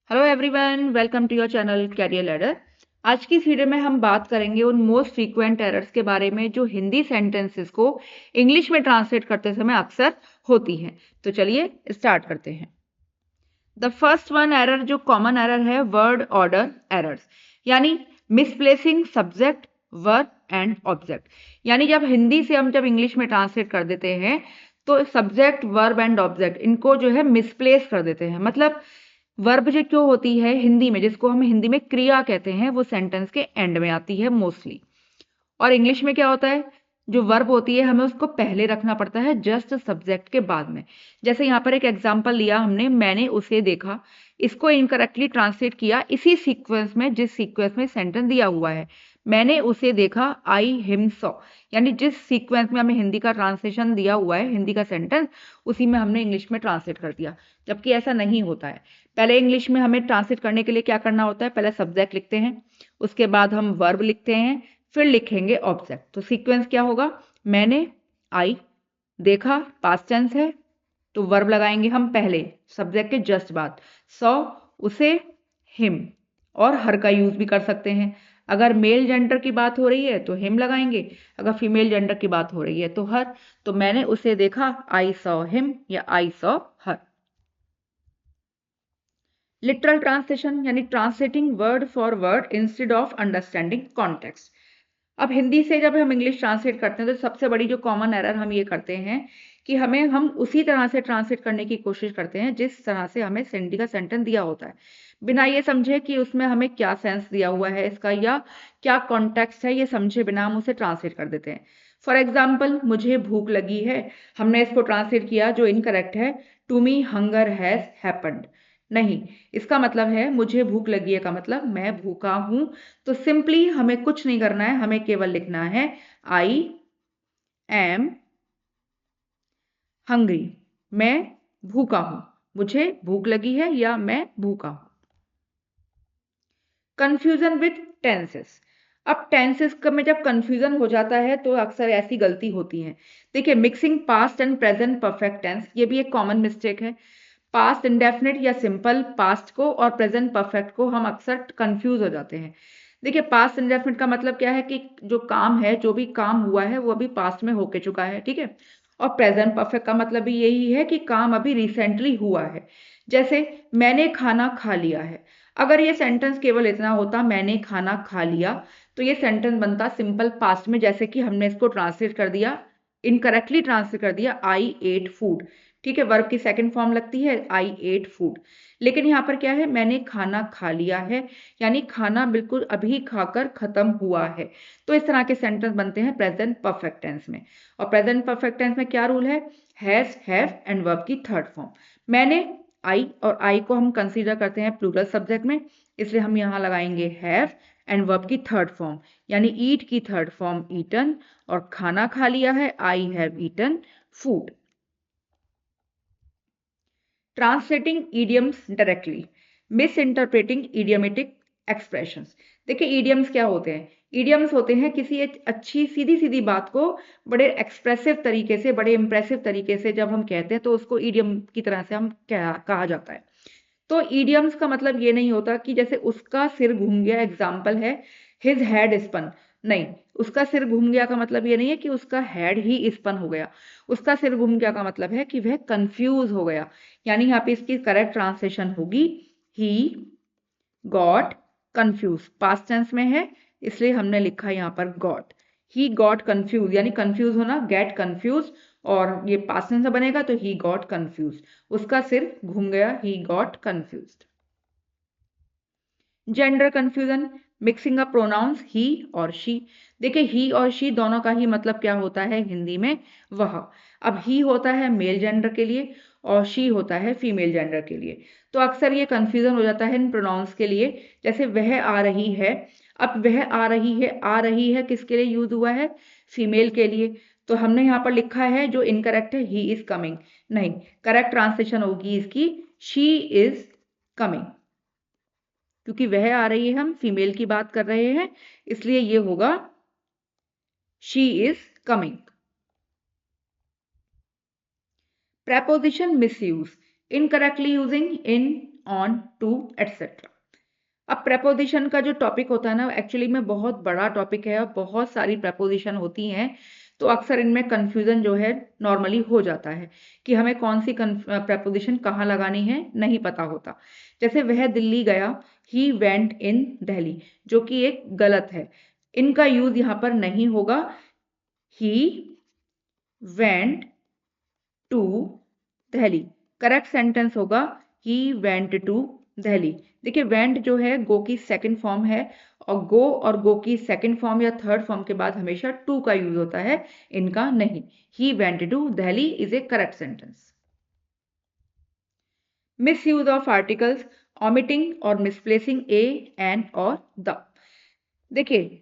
Hello everyone, welcome to your channel career ladder. आज की इस वीडियो में हम बात करेंगे उन मोस्ट फ्रीक्वेंट एरर्स के बारे में जो हिंदी सेंटेंसेस को इंग्लिश में ट्रांसलेट करते समय अक्सर होती हैं। तो चलिए स्टार्ट करते हैं। द फर्स्ट वन एरर जो कॉमन एरर है, वर्ड ऑर्डर एरर्स, यानी misplacing subject, verb and object. यानी जब इंग्लिश में ट्रांसलेट कर देते हैं तो सब्जेक्ट, वर्ब एंड ऑब्जेक्ट इनको जो है मिसप्लेस कर देते हैं। मतलब वर्ब जो क्यों होती है हिंदी में, जिसको हम हिंदी में क्रिया कहते हैं, वो सेंटेंस के एंड में आती है मोस्टली। और इंग्लिश में क्या होता है, जो वर्ब होती है हमें उसको पहले रखना पड़ता है जस्ट सब्जेक्ट के बाद में। जैसे यहाँ पर एक एग्जांपल लिया हमने, मैंने उसे देखा। इसको इनकरेक्टली ट्रांसलेट किया इसी सीक्वेंस में जिस सीक्वेंस में सेंटेंस दिया हुआ है। मैंने उसे देखा, आई हिम सॉ। यानी जिस सीक्वेंस में हमें हिंदी का ट्रांसलेशन दिया हुआ है, हिंदी का सेंटेंस, उसी में हमने इंग्लिश में ट्रांसलेट कर दिया। जबकि ऐसा नहीं होता है। पहले इंग्लिश में हमें ट्रांसलेट करने के लिए क्या करना होता है, पहले सब्जेक्ट लिखते हैं, उसके बाद हम वर्ब लिखते हैं, फिर लिखेंगे ऑब्जेक्ट। तो सीक्वेंस क्या होगा, मैंने, आई, देखा पास्ट टेंस है तो वर्ब लगाएंगे हम पहले सब्जेक्ट के जस्ट बाद, सॉ, उसे, हिम। और हर का यूज भी कर सकते हैं। अगर मेल जेंडर की बात हो रही है तो हिम लगाएंगे, अगर फीमेल जेंडर की बात हो रही है तो हर। तो मैंने उसे देखा, आई सॉ हिम या I saw her. Literal translation यानी translating word for word instead of understanding context. अब हिंदी से जब हम इंग्लिश ट्रांसलेट करते हैं तो सबसे बड़ी जो कॉमन एरर हम ये करते हैं कि हम उसी तरह से ट्रांसलेट करने की कोशिश करते हैं जिस तरह से हमें हिंदी का सेंटेंस दिया होता है, बिना ये समझे कि उसमें हमें क्या सेंस दिया हुआ है इसका या क्या कॉन्टेक्स्ट है, ये समझे बिना हम उसे ट्रांसलेट कर देते हैं। फॉर एग्जाम्पल, मुझे भूख लगी है, हमने इसको ट्रांसलेट किया जो इनकरेक्ट है, to me hunger has happened. नहीं, इसका मतलब है मुझे भूख लगी है का मतलब मैं भूखा हूं। तो सिंपली हमें कुछ नहीं करना है, हमें केवल लिखना है आई एम हंग्री। मैं भूखा हूं, मुझे भूख लगी है या मैं भूखा हूं। Confusion with tenses. अब टेंसेस में जब कंफ्यूजन हो जाता है तो अक्सर ऐसी गलती होती है। देखिए, mixing past and present perfect tense, ये भी एक कॉमन मिस्टेक है। पास्ट इंडेफिनिट या सिंपल पास्ट को और प्रेजेंट परफेक्ट को हम अक्सर कंफ्यूज हो जाते हैं। देखिए, पास्ट इंडेफिनिट का मतलब क्या है कि जो काम है, जो भी काम हुआ है वो अभी पास्ट में होके चुका है, ठीक है। और प्रेजेंट परफेक्ट का मतलब भी यही है कि काम अभी रिसेंटली हुआ है। जैसे मैंने खाना खा लिया है। अगर ये सेंटेंस केवल इतना होता, मैंने खाना खा लिया, तो ये सेंटेंस बनता सिंपल पास्ट में, जैसे कि हमने इसको ट्रांसलेट कर दिया, इनकरेक्टली ट्रांसलेट कर दिया, आई एट फूड। ठीक है, वर्ब की सेकंड फॉर्म लगती है आई एट फूड। लेकिन यहाँ पर क्या है, मैंने खाना खा लिया है, यानी खाना बिल्कुल अभी खाकर खत्म हुआ है। तो इस तरह के सेंटेंस बनते हैं प्रेजेंट परफेक्ट टेंस में। और प्रेजेंट परफेक्ट टेंस में क्या रूल है, हैज, हैव एंड वर्ब की थर्ड फॉर्म। मैंने, आई, और आई को हम कंसीडर करते हैं प्लूरल सब्जेक्ट में, इसलिए हम यहाँ लगाएंगे हैव एंड वर्ब की थर्ड फॉर्म, यानी ईट की थर्ड फॉर्म ईटन, और खाना खा लिया है, I have eaten food. Translating idioms directly, misinterpreting idiomatic expressions. देखिए, ईडियम्स क्या होते हैं, ईडियम्स होते हैं किसी एक अच्छी सीधी सीधी बात को बड़े एक्सप्रेसिव तरीके से, बड़े इंप्रेसिव तरीके से जब हम कहते हैं तो उसको ईडियम की तरह से हम कहा जाता है। तो ईडियम्स का मतलब ये नहीं होता कि जैसे उसका सिर घूम गया, एग्जाम्पल है हिज हेड स्पन। नहीं, उसका सिर घूम गया का मतलब ये नहीं है कि उसका हेड ही स्पन हो गया। उसका सिर घूम गया का मतलब है कि वह कंफ्यूज हो गया। यानी यहाँ पे इसकी करेक्ट ट्रांसलेशन होगी he got confuse. Past tense में है इसलिए हमने लिखा यहाँ पर गॉट। ही गॉट कंफ्यूज, यानी कंफ्यूज होना, गेट कंफ्यूज, और ये पास्ट टेंस में बनेगा तो ही गॉट कंफ्यूज। उसका सिर घूम गया, he got confuse. Gender confusion, mixing up pronouns he और शी। देखिए, ही और शी दोनों का ही मतलब क्या होता है हिंदी में, वह। अब ही होता है मेल जेंडर के लिए और शी होता है फीमेल जेंडर के लिए। तो अक्सर ये कंफ्यूजन हो जाता है इन प्रोनाउंस के लिए। जैसे वह आ रही है, अब वह आ रही है किसके लिए यूज हुआ है, फीमेल के लिए। तो हमने यहाँ पर लिखा है जो इनकरेक्ट है, ही इज कमिंग। नहीं, करेक्ट ट्रांसलेशन होगी इसकी शी इज कमिंग, क्योंकि वह आ रही है, हम फीमेल की बात कर रहे हैं, इसलिए ये होगा she is coming. preposition misuse, incorrectly using in on, to, etcetera. अब प्रेपोजिशन का जो टॉपिक होता है ना, एक्चुअली में बहुत बड़ा टॉपिक है और बहुत सारी प्रेपोजिशन होती हैं, तो अक्सर इनमें कंफ्यूजन जो है नॉर्मली हो जाता है कि हमें कौन सी प्रेपोजिशन कहाँ लगानी है, नहीं पता होता। जैसे वह दिल्ली गया, ही वेंट इन दिल्ली, जो कि एक गलत है। इनका यूज यहाँ पर नहीं होगा। He went to Delhi, correct sentence होगा ही वेंट टू दिल्ली। देखिए वेंट जो है गो की सेकंड फॉर्म है, और गो और गो की सेकंड फॉर्म या थर्ड फॉर्म के बाद हमेशा टू का यूज होता है, इनका नहीं। He went to Delhi is a correct sentence. Misuse of articles, omitting और मिसप्लेसिंग ए, एन और द। देखिए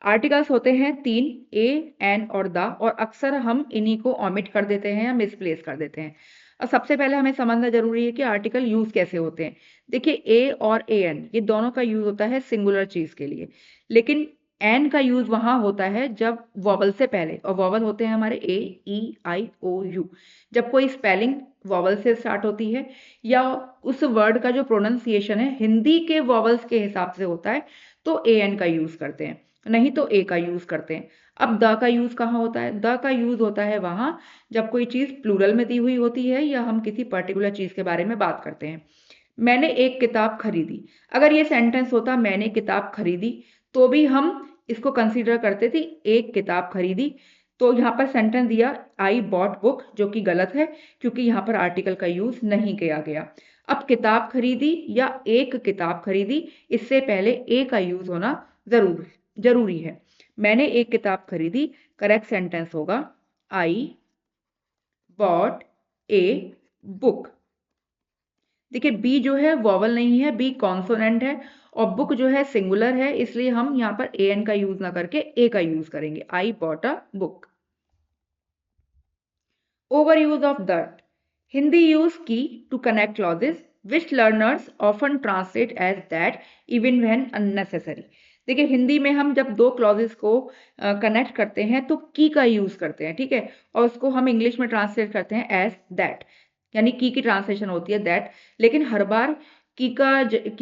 आर्टिकल्स होते हैं तीन, ए, एन और द, और अक्सर हम इन्हीं को ऑमिट कर देते हैं या मिसप्लेस कर देते हैं। और सबसे पहले हमें समझना जरूरी है कि आर्टिकल यूज कैसे होते हैं। देखिए ए और ए एन ये दोनों का यूज होता है सिंगुलर चीज के लिए, लेकिन एन का यूज वहां होता है जब वॉवल से पहले, और वॉवल होते हैं हमारे ए, ई, आई, ओ, यू। जब कोई स्पेलिंग वॉवल से स्टार्ट होती है या उस वर्ड का जो प्रोनाउंसिएशन है हिंदी के वॉवल्स के हिसाब से होता है, तो ए एन का यूज करते हैं, नहीं तो ए का यूज करते हैं। अब द का यूज कहाँ होता है? द का यूज होता है वहां जब कोई चीज प्लूरल में दी हुई होती है या हम किसी पर्टिकुलर चीज के बारे में बात करते हैं। मैंने एक किताब खरीदी, अगर ये सेंटेंस होता मैंने किताब खरीदी, तो भी हम इसको कंसीडर करते थे एक किताब खरीदी। तो यहाँ पर सेंटेंस दिया आई बॉट बुक, जो कि गलत है क्योंकि यहाँ पर आर्टिकल का यूज नहीं किया गया। अब किताब खरीदी या एक किताब खरीदी, इससे पहले ए का यूज होना जरूरी है। मैंने एक किताब खरीदी, करेक्ट सेंटेंस होगा आई बॉट ए बुक। देखिए बी जो है वॉवल नहीं है, बी कॉन्सोनेंट है, और बुक जो है सिंगुलर है, इसलिए हम यहाँ पर ए एन का यूज ना करके ए का यूज करेंगे, I bought a book. Over use of that, Hindi use की to connect clauses which learners often translate as that even when unnecessary. देखिए हिंदी में हम जब दो क्लॉजेस को कनेक्ट करते हैं तो की का यूज करते हैं, ठीक है, और उसको हम इंग्लिश में ट्रांसलेट करते हैं एज दैट, यानी की ट्रांसलेशन होती है दैट, लेकिन हर बार की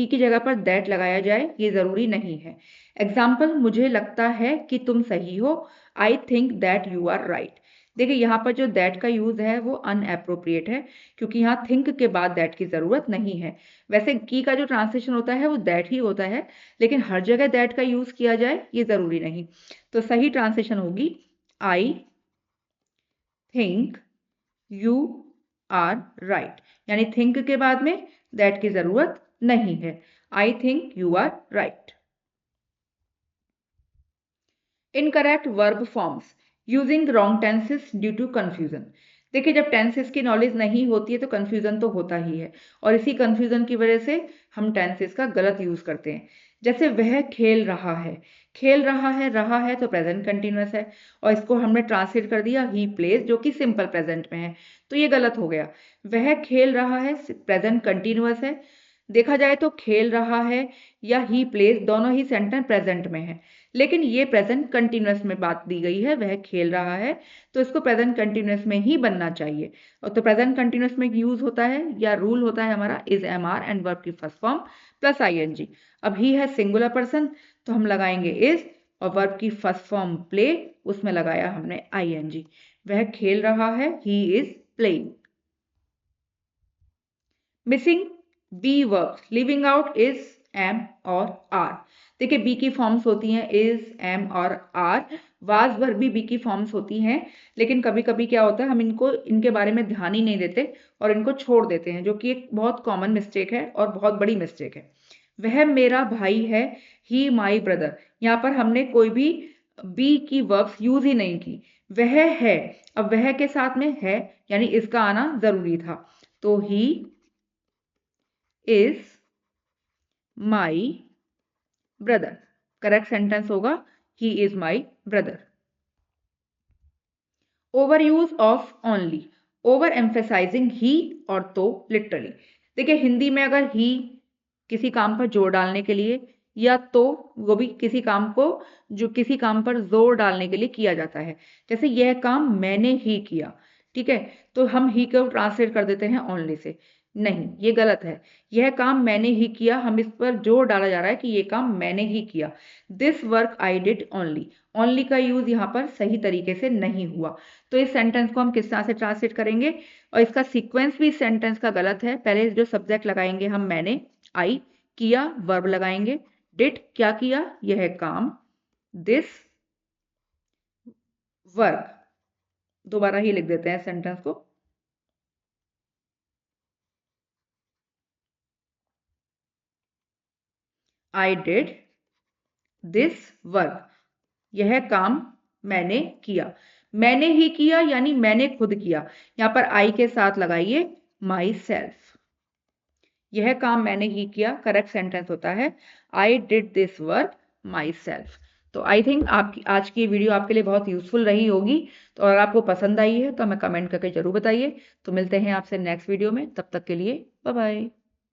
की जगह पर दैट लगाया जाए ये जरूरी नहीं है। एग्जाम्पल, मुझे लगता है कि तुम सही हो, I think that you are right. देखिए यहाँ पर जो दैट का यूज है वो अनएप्रोप्रिएट है, क्योंकि यहाँ थिंक के बाद दैट की जरूरत नहीं है। वैसे की का जो ट्रांसलेशन होता है वो दैट ही होता है, लेकिन हर जगह दैट का यूज किया जाए ये जरूरी नहीं। तो सही ट्रांसलेशन होगी I think you are right, यानी थिंक के बाद में दैट की जरूरत नहीं है। I think you are right. Incorrect verb forms using wrong tenses due to confusion. देखिए जब टेंसेस की नॉलेज नहीं होती है तो कंफ्यूजन तो होता ही है, और इसी कंफ्यूजन की वजह से हम टेंसेस का गलत यूज करते हैं। जैसे वह खेल रहा है, खेल रहा है तो प्रेजेंट कंटिन्यूअस है, और इसको हमने ट्रांसलेट कर दिया ही प्लेज, जो कि सिंपल प्रेजेंट में है, तो ये गलत हो गया। वह खेल रहा है प्रेजेंट कंटिन्यूअस है, देखा जाए तो खेल रहा है या ही प्लेज दोनों ही सेंटेंस प्रेजेंट में है, लेकिन ये प्रेजेंट कंटिन्यूअस में बात दी गई है, वह खेल रहा है, तो इसको प्रेजेंट कंटिन्यूअस में ही बनना चाहिए। और तो प्रेजेंट कंटिन्यूअस में यूज होता है या रूल होता है हमारा is, am are and verb की first form plus I N G. अब ही है सिंगुलर पर्सन, तो हम लगाएंगे इज, और वर्ब की फर्स्ट फॉर्म प्ले, उसमें लगाया हमने आई एन जी। वह खेल रहा है, he is playing. Missing be verbs, leaving out is, am और आर। देखिए बी की फॉर्म्स होती हैं इज, एम और आर। वाज वर्ब भी बी की फॉर्म्स होती हैं, लेकिन कभी कभी क्या होता है हम इनके बारे में ध्यान ही नहीं देते और इनको छोड़ देते हैं, जो कि एक बहुत कॉमन मिस्टेक है और बहुत बड़ी मिस्टेक है। वह मेरा भाई है, ही माई ब्रदर। यहाँ पर हमने कोई भी बी की वर्ब्स यूज ही नहीं की। वह है, अब वह के साथ में है यानी इसका आना जरूरी था, तो he is my brother, correct sentence होगा he is my brother. Over use of only, over emphasizing ही और तो लिटरली। देखिए हिंदी में अगर ही किसी काम पर जोर डालने के लिए, या तो वो भी किसी काम को जो किसी काम पर जोर डालने के लिए किया जाता है, जैसे यह काम मैंने ही किया, ठीक है, तो हम ही को ट्रांसलेट कर देते हैं ओनली से। नहीं, ये गलत है। यह काम मैंने ही किया, हम इस पर जोर डाला जा रहा है कि ये काम मैंने ही किया। This work I did only. Only का यूज यहाँ पर सही तरीके से नहीं हुआ। तो इस सेंटेंस को हम किस तरह से ट्रांसलेट करेंगे, और इसका सीक्वेंस भी इस सेंटेंस का गलत है। पहले जो सब्जेक्ट लगाएंगे हम मैंने, आई, किया वर्ब लगाएंगे, डिड क्या किया, यह काम, दिस वर्क। दोबारा ही लिख देते हैं सेंटेंस को। I did this work. यह काम मैंने किया। मैंने ही किया यानी मैंने खुद किया। यहां पर आई के साथ लगाइए माई सेल्फ। यह काम मैंने ही किया, करेक्ट सेंटेंस होता है I did this work my self. तो आई थिंक आपकी आज की वीडियो आपके लिए बहुत यूजफुल रही होगी। तो अगर आपको पसंद आई है तो हमें कमेंट करके जरूर बताइए। तो मिलते हैं आपसे नेक्स्ट वीडियो में, तब तक के लिए बाय बाय।